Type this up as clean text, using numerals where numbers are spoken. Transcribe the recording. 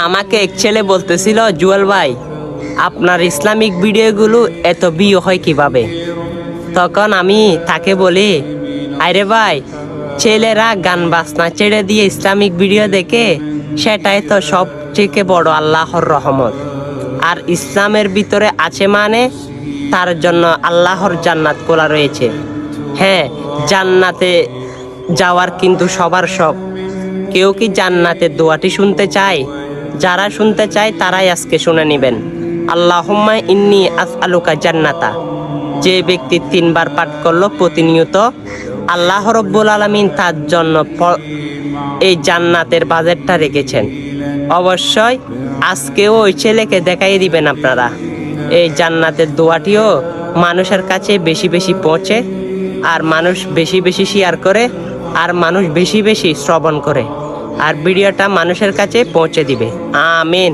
আমাকে এক ছেলে বলতেছিল, জুয়েল ভাই আপনার ইসলামিক ভিডিওগুলো এত ভিউ হয় কিভাবে? তখন আমি তাকে বলি, আরে ভাই ছেলেরা গান বাজনা ছেড়ে দিয়ে ইসলামিক ভিডিও দেখে, সেটাই তো সবথেকে বড় আল্লাহর রহমত। আর ইসলামের ভিতরে আছে মানে তার জন্য আল্লাহর জান্নাত খোলা রয়েছে। হ্যাঁ, জান্নাতে যাওয়ার কিন্তু সবার শখ। কেউ কি জান্নাতের দোয়াটি শুনতে চায়? যারা শুনতে চায় তারাই আজকে শুনে নেবেন। আল্লাহুম্মা ইন্নী আসআলুকা জান্নাতা। যে ব্যক্তি 3 বার পাঠ করলো প্রতিনিয়ত, আল্লাহ রব্বুল আলামিন তার জন্য এই জান্নাতের বাজেটটা রেখেছেন। অবশ্যই আজকেও ওই ছেলেকে দেখাই দিবেন আপনারা। এই জান্নাতের দোয়াটিও মানুষের কাছে বেশি বেশি পৌঁছে, আর মানুষ বেশি বেশি শেয়ার করে, আর মানুষ বেশি বেশি শ্রবণ করে, আর ভিডিওটা মানুষের কাছে পৌঁছে দিবে। আমিন।